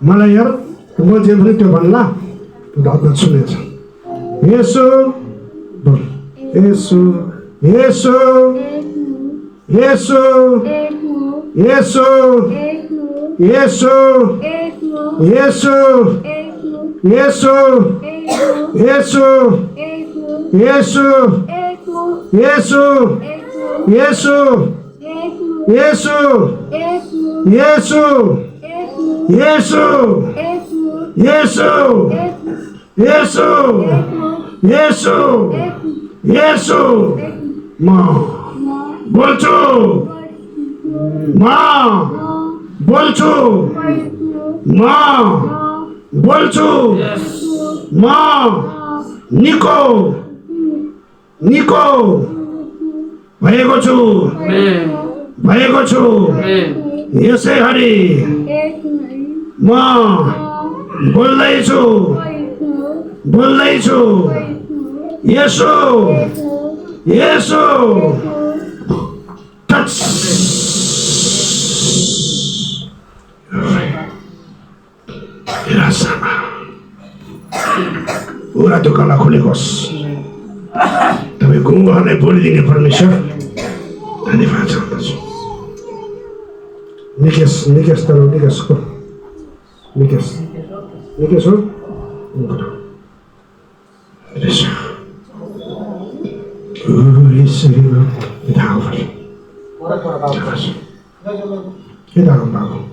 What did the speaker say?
मलाई हेर म जे पनि त्यो भन्ला ढक्क सुनेछ येशू बोल येशू येशू येशू येशू येशू येशू येशू येशू येशू येशू येशू येशू येशू येशू येशू येशू येशू येशू माँ बोल्छु माँ बोल्छु माँ बोल्छु माँ निको निको भएको छु यसै गरी म बोल्दैछु यसो यसो टच पुरा ढोकालाई खोलेकोस् तपाईँ गुङ्गोहरूलाई बोलिदिने परमेश्वर धन्यवाद चाहन्छु निकेश तर निकेशको निकेश हो Kita akan bangun.